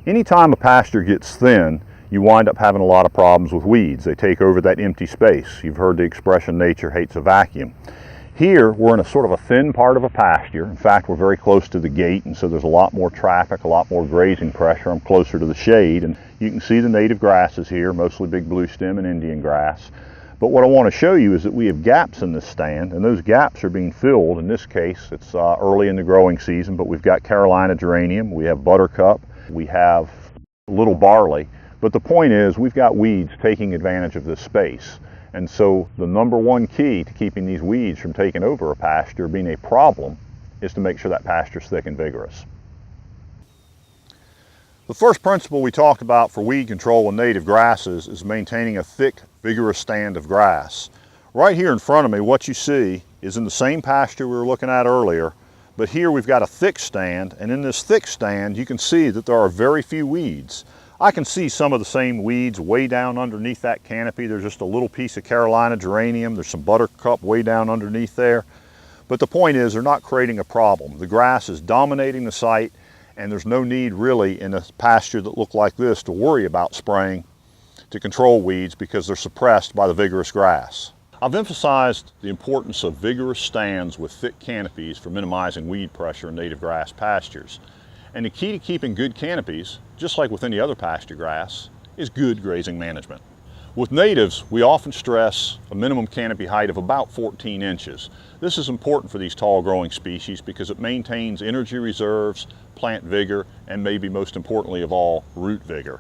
Anytime a pasture gets thin, you wind up having a lot of problems with weeds. They take over that empty space. You've heard the expression, nature hates a vacuum. Here, we're in a sort of a thin part of a pasture. In fact, we're very close to the gate, and so there's a lot more traffic, a lot more grazing pressure. I'm closer to the shade, and you can see the native grasses here, mostly big blue stem and Indian grass. But what I want to show you is that we have gaps in this stand, and those gaps are being filled. In this case, it's early in the growing season, but we've got Carolina geranium, we have buttercup, we have little barley. But the point is, we've got weeds taking advantage of this space. And so the number one key to keeping these weeds from taking over a pasture, being a problem, is to make sure that pasture's thick and vigorous. The first principle we talked about for weed control in native grasses is maintaining a thick, vigorous stand of grass. Right here in front of me, what you see is in the same pasture we were looking at earlier, but here we've got a thick stand, and in this thick stand you can see that there are very few weeds. I can see some of the same weeds way down underneath that canopy. There's just a little piece of Carolina geranium. There's some buttercup way down underneath there. But the point is, they're not creating a problem. The grass is dominating the site, and there's no need really in a pasture that look like this to worry about spraying to control weeds because they're suppressed by the vigorous grass. I've emphasized the importance of vigorous stands with thick canopies for minimizing weed pressure in native grass pastures. And the key to keeping good canopies, just like with any other pasture grass, is good grazing management. With natives, we often stress a minimum canopy height of about 14 inches. This is important for these tall growing species because it maintains energy reserves, plant vigor, and maybe most importantly of all, root vigor.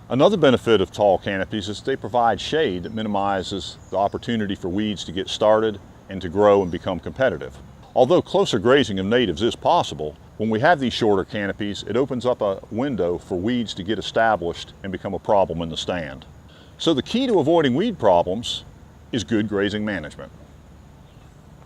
Another benefit of tall canopies is they provide shade that minimizes the opportunity for weeds to get started and to grow and become competitive. Although closer grazing of natives is possible, when we have these shorter canopies, it opens up a window for weeds to get established and become a problem in the stand. So the key to avoiding weed problems is good grazing management.